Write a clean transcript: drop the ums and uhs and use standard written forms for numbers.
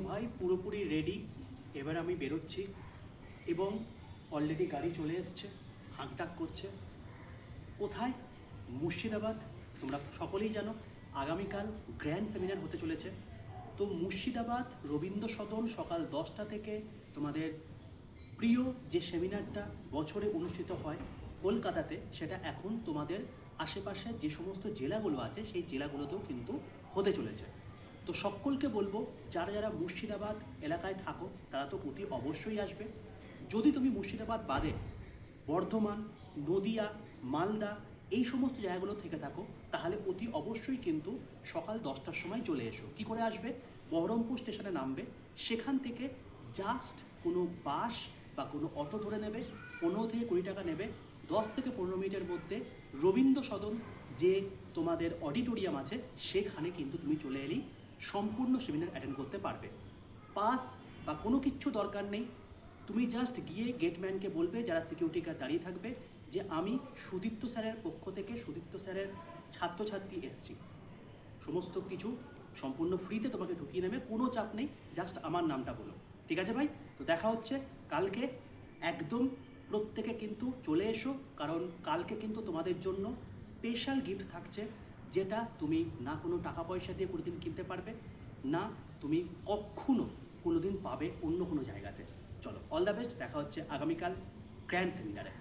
ভাই পুরোপুরি রেডি। এবার আমি বেরোচ্ছি এবং অলরেডি গাড়ি চলে এসছে, হাঁকডাক করছে। কোথায়? মুর্শিদাবাদ। তোমরা সকলেই জানো আগামীকাল গ্র্যান্ড সেমিনার হতে চলেছে। তো মুর্শিদাবাদ রবীন্দ্র সদন সকাল 10টা থেকে তোমাদের প্রিয় যে সেমিনারটা বছরে অনুষ্ঠিত হয় কলকাতাতে, সেটা এখন তোমাদের আশেপাশে যে সমস্ত জেলাগুলো আছে সেই জেলাগুলোতেও কিন্তু হতে চলেছে। তো সকলকে বলবো, যারা যারা মুর্শিদাবাদ এলাকায় থাকো তারা তো অতি অবশ্যই আসবে। যদি তুমি মুর্শিদাবাদ বাদে বর্ধমান, নদিয়া, মালদা এই সমস্ত জায়গাগুলো থেকে থাকো তাহলে অতি অবশ্যই কিন্তু সকাল 10টার সময় চলে এসো। কী করে আসবে? বহরমপুর স্টেশনে নামবে, সেখান থেকে জাস্ট কোনো বাস বা কোনো অটো ধরে নেবে, 15 থেকে 20 টাকা নেবে। 10 থেকে 15 মিনিটের মধ্যে রবীন্দ্র সদন যে তোমাদের অডিটোরিয়াম আছে সেখানে কিন্তু তুমি চলে এলেই সম্পূর্ণ সেমিনার অ্যাটেন্ড করতে পারবে। পাস বা কোনো কিচ্ছু দরকার নেই। তুমি জাস্ট গিয়ে গেটম্যানকে বলবে, যারা সিকিউরিটি গার্ড দাঁড়িয়ে থাকবে, যে আমি সুদীপ্ত স্যারের পক্ষ থেকে সুদীপ্ত স্যারের ছাত্রছাত্রী এসছি। সমস্ত কিছু সম্পূর্ণ ফ্রিতে তোমাকে ঢুকিয়ে নেবে, কোনো চাপ নেই, জাস্ট আমার নামটা বলো। ঠিক আছে ভাই? তো দেখা হচ্ছে কালকে। একদম প্রত্যেকে কিন্তু চলে এসো, কারণ কালকে কিন্তু তোমাদের জন্য স্পেশাল গিফট থাকছে, যেটা তুমি না কোনো টাকা পয়সা দিয়ে কোনোদিন কিনতে পারবে না, তুমি কখনো কোনোদিন পাবে অন্য কোনো জায়গাতে। চলো, অল দ্য বেস্ট। দেখা হচ্ছে আগামীকাল গ্র্যান্ড সেমিনারে।